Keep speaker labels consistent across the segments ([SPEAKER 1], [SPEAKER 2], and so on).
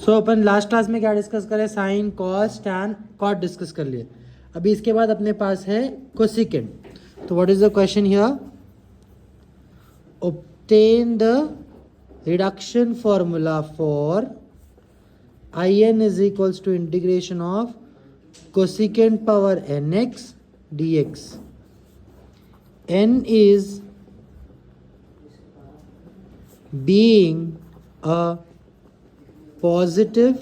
[SPEAKER 1] सो अपन last class में क्या discuss करें, sine cos tan cot discuss कर लिए। अभी इसके बाद अपने पास है कोसिकेंट। तो what is the question here, obtain the reduction formula for in is equals to integration of cosecant power nx dx. n is being a positive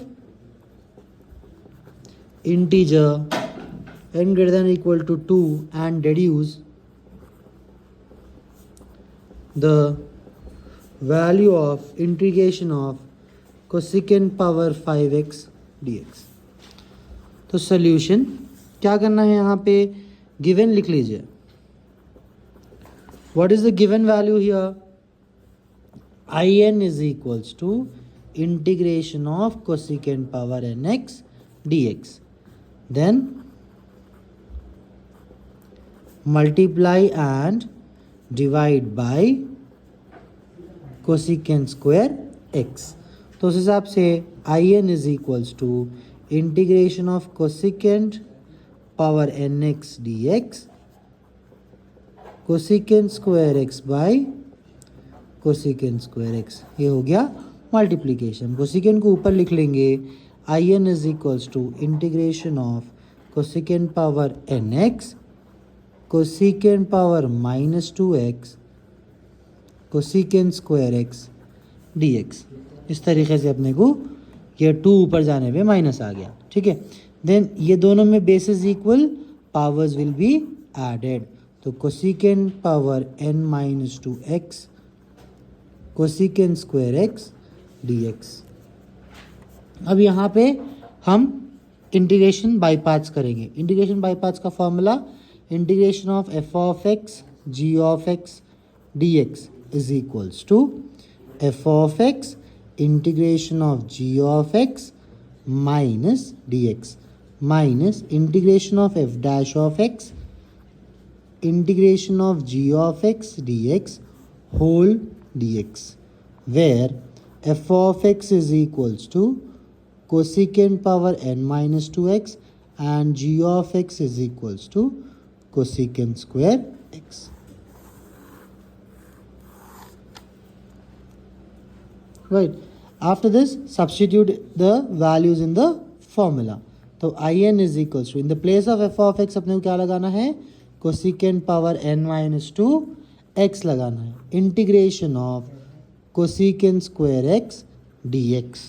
[SPEAKER 1] integer n greater than or equal to 2 and deduce the value of integration of cosecant power 5x dx. तो solution क्या करना है, यहाँ पे given लिख लीजिए. What is the given value here, in is equals to integration of cosecant power nx dx. Then multiply and divide by cosecant square x. तो उस हिसाब से in is equals to integration of cosecant power nx dx cosecant square x by cosecant square x. ये हो गया multiplication. Cosecant को ऊपर लिख लेंगे, in is equals to integration of cosecant power nx cosecant power minus 2x cosecant square x dx. इस तरीके से अपने को ये 2 ऊपर जाने पे माइनस आ गया. ठीक है. देन ये दोनों में basis equal, powers will be added. तो cosecant power n minus 2x cosecant square x dx. अब यहाँ पे हम इंटीग्रेशन बाई पार्ट्स करेंगे. इंटीग्रेशन बाई पार्ट्स का formula integration of f of x g of x dx is equals to f of x integration of g of x minus dx minus integration of f dash of x integration of g of x dx whole dx, where f of x is equals to cosecant power n minus 2x and g of x is equals to cosecant square x. Right. After this, substitute the values in the formula. तो in is equals to, in the place of f of x अपने को क्या लगाना है, cosecant power n minus 2 x लगाना है. Integration of cosecant square x dx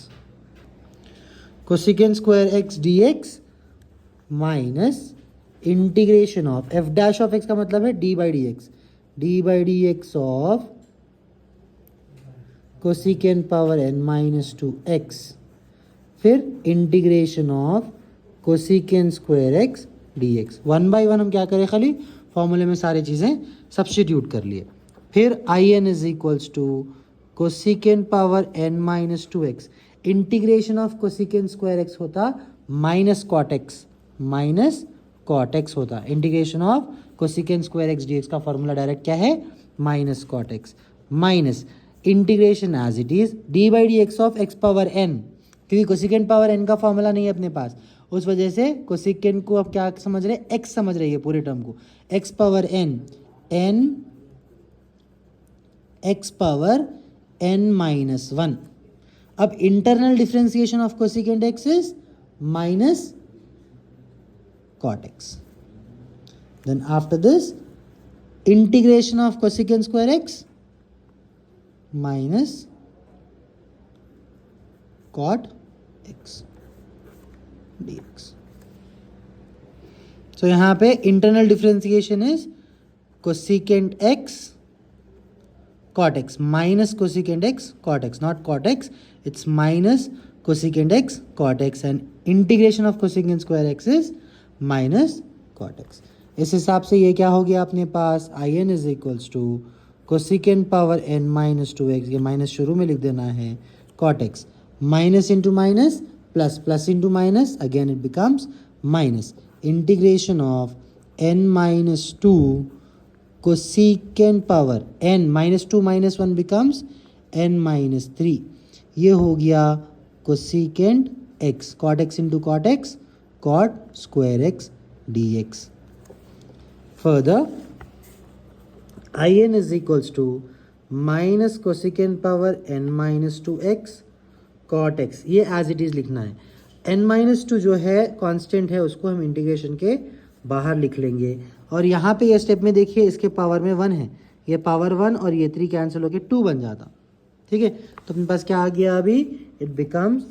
[SPEAKER 1] cosecant square x dx minus integration of f dash of x का मतलब है d by dx of cosecant power n minus 2x फिर integration of cosecant square x dx. 1 by 1 हम क्या करें, खाली फॉर्मूले में सारी चीज़ें सब्स्टिट्यूट कर लिए. फिर in is equals to cosecant power n minus 2x integration of cosecant square x होता माइनस कॉट x होता. Integration of cosecant square x dx का फॉर्मूला डायरेक्ट क्या है, minus cot x minus integration as it is d by d x of x power n, क्योंकि cosecant power n का formula नहीं है अपने पास, उस वजह से cosecant को अब क्या समझ रहे, x समझ रही है पूरे टर्म को, x power n x power n minus 1. अब internal differentiation of cosecant x is minus cot x. Then after this integration of cosecant square x minus cot x dx. तो यहां पे internal differentiation is cosecant x cot x minus cosecant x cot x, not cot x, it's minus cosecant x cot x and integration of cosecant square x is minus cot x. इस हिसाब से ये क्या हो गया अपने पास, in is equals to cosecant power n minus 2x, ये माइनस शुरू में लिख देना है, cot x minus into minus plus, plus into minus, again it becomes minus integration of n minus 2 cosecant power n minus 2 minus 1 becomes n minus 3. ये हो गया cosecant x, cot x into cot x, cot square x dx. Further, in is equals to minus cosecant power n minus two x cot x, ये as it is लिखना है. n minus to जो है constant है, उसको हम integration के बाहर लिख लेंगे. और यहाँ पे ये स्टेप में देखिए इसके पावर में 1 है, ये पावर 1 और ये 3 कैंसिल होके 2 बन जाता. ठीक है, तो अपने पास क्या आ गया अभी, it becomes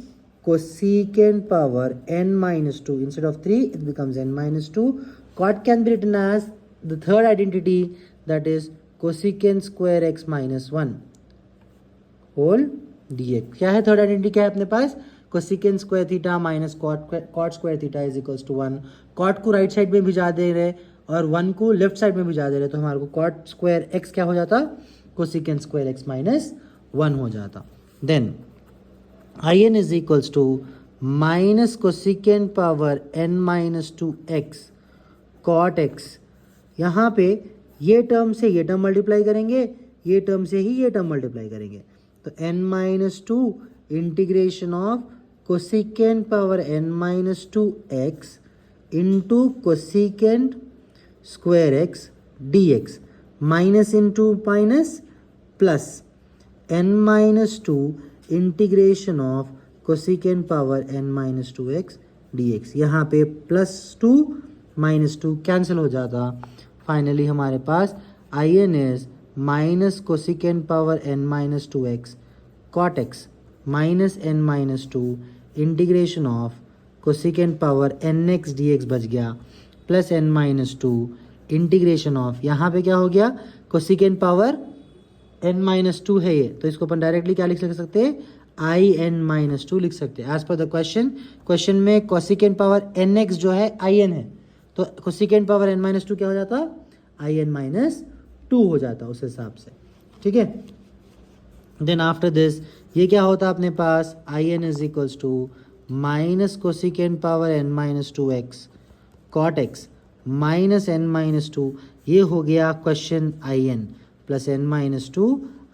[SPEAKER 1] cosecant power n minus two, instead of 3 it becomes n minus two. Cot can be written as the third identity, that is cosecant square x minus 1 whole dx. क्या है थर्ड आइडेंटिटी, क्या है अपने पास, cosecant square theta minus cot square theta is equals to 1. Cot को right side में भिजा दे रहे और 1 को लेफ्ट साइड में भिजा दे रहे, तो हमारे को कॉट स्क्वायर एक्स क्या हो जाता, कोसिकेंट स्क्वायर एक्स माइनस 1 हो जाता. Then in is equals to minus cosecant power n minus two x cot x. यहाँ पे ये टर्म से ये टर्म मल्टीप्लाई करेंगे, ये टर्म से ही ये टर्म मल्टीप्लाई करेंगे, तो n minus two integration of cosecant power n minus two x into cosecant square x dx. Minus into minus plus n minus two integration of cosecant power n minus two x dx. यहाँ पे plus 2 minus 2 cancel हो जाता. Finally हमारे पास in is minus cosecant power n minus two x cot x minus n minus two integration of cosecant power n x dx बच गया, plus n minus two integration of, यहाँ पे क्या हो गया, cosecant power n minus two है ये, तो इसको अपन डायरेक्टली क्या लिख सकते हैं, in माइनस टू लिख सकते हैं. एज पर द क्वेश्चन में कोसिकेंट पावर nx जो है in है, तो cosecant power n minus to क्या हो जाता, in माइनस टू हो जाता उस हिसाब से. ठीक है, देन आफ्टर दिस ये क्या होता अपने पास, in is equals to minus cosecant power n minus two x cot x minus n minus two, ये हो गया question in plus n minus two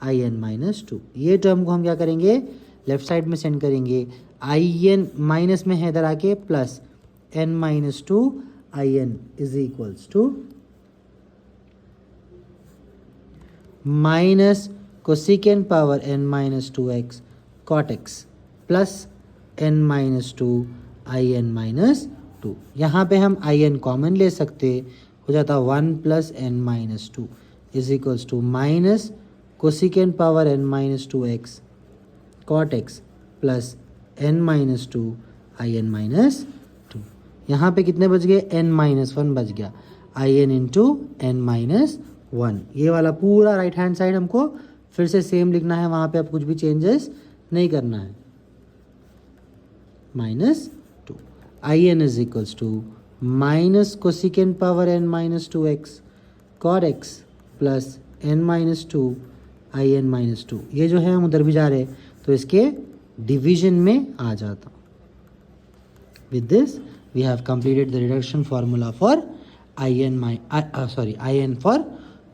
[SPEAKER 1] in minus two. ये टर्म को हम क्या करेंगे, लेफ्ट साइड में सेंड करेंगे, in माइनस में है इधर आके, plus n minus two in is equals to minus cosecant power n minus two x cot x plus n minus two in minus two. यहाँ पे हम in कॉमन ले सकते, हो जाता 1 plus n minus two is equals to minus cosecant power n minus two x cot x plus n minus two in minus two. यहाँ पे कितने बच गए, n माइनस 1 बच गया, in इंटू n माइनस 1. ये वाला पूरा राइट हैंड साइड हमको फिर से सेम लिखना है, वहाँ पे अब कुछ भी चेंजेस नहीं करना है, minus 2. in is equals to minus cosecant power n minus two x cot x plus n minus two in minus two. ये जो है हम उधर भी जा रहे हैं, तो इसके डिवीजन में आ जाता. With this we have completed the reduction formula for in for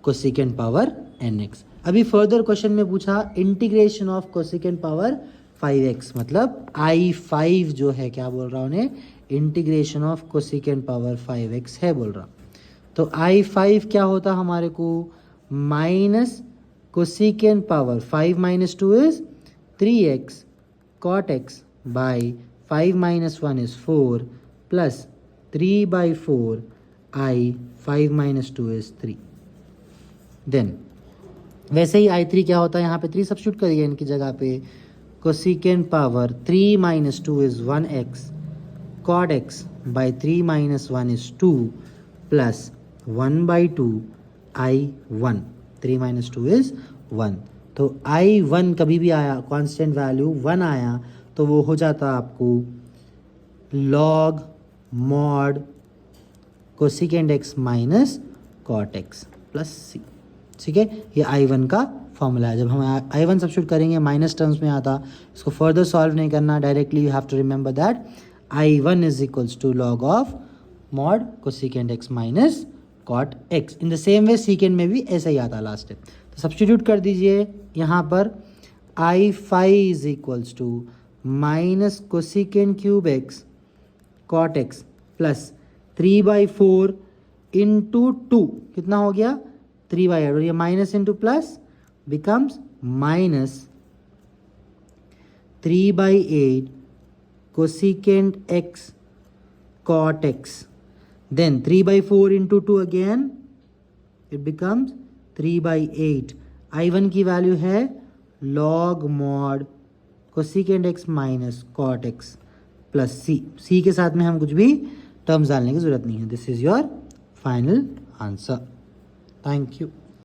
[SPEAKER 1] cosecant power nx. अभी फर्दर क्वेश्चन में पूछा integration of cosecant power 5x, मतलब I5 जो है, क्या बोल रहा हूँ उन्हें, integration of cosecant power 5x है बोल रहा. तो I5 क्या होता हमारे को, minus cosecant power 5 minus 2 is 3x cot x by 5 minus 1 is 4 plus 3 by 4 I5 minus 2 is 3. Then वैसे ही I3 क्या होता है, यहाँ पे 3 सब्स्टिट्यूट करिए इनकी जगह पे, cosecant power 3 minus 2 is 1x cot x by 3 minus 1 is 2 plus 1 by 2 I1. 3 minus 2 is 1. तो I1 कभी भी आया कांस्टेंट वैल्यू 1 आया, तो वो हो जाता आपको log mod cosecant x minus cot x plus c. ठीक है, ये I1 का फॉर्मूला है. जब हम I1 सब्स्टिट्यूट करेंगे माइनस टर्म्स में आता, इसको फर्दर सॉल्व नहीं करना, directly you have to remember that I1 is equals to log of mod cosecant x minus cot x. In the same way secant में भी ऐसा ही आता लास्ट टाइम. तो सब्स्टिट्यूट कर दीजिए यहाँ पर I5 is equals to minus cosecant cube x cot x plus 3/4 into 2 कितना हो गया 3/8 और ये minus into plus becomes minus 3/8 cosecant x cot x. Then 3/4 into 2 again, it becomes 3/8. I1 की वैल्यू है log mod cosecant x minus cot x plus c के साथ में हम कुछ भी टर्म्स डालने की जरूरत नहीं है. This is your final answer. Thank you.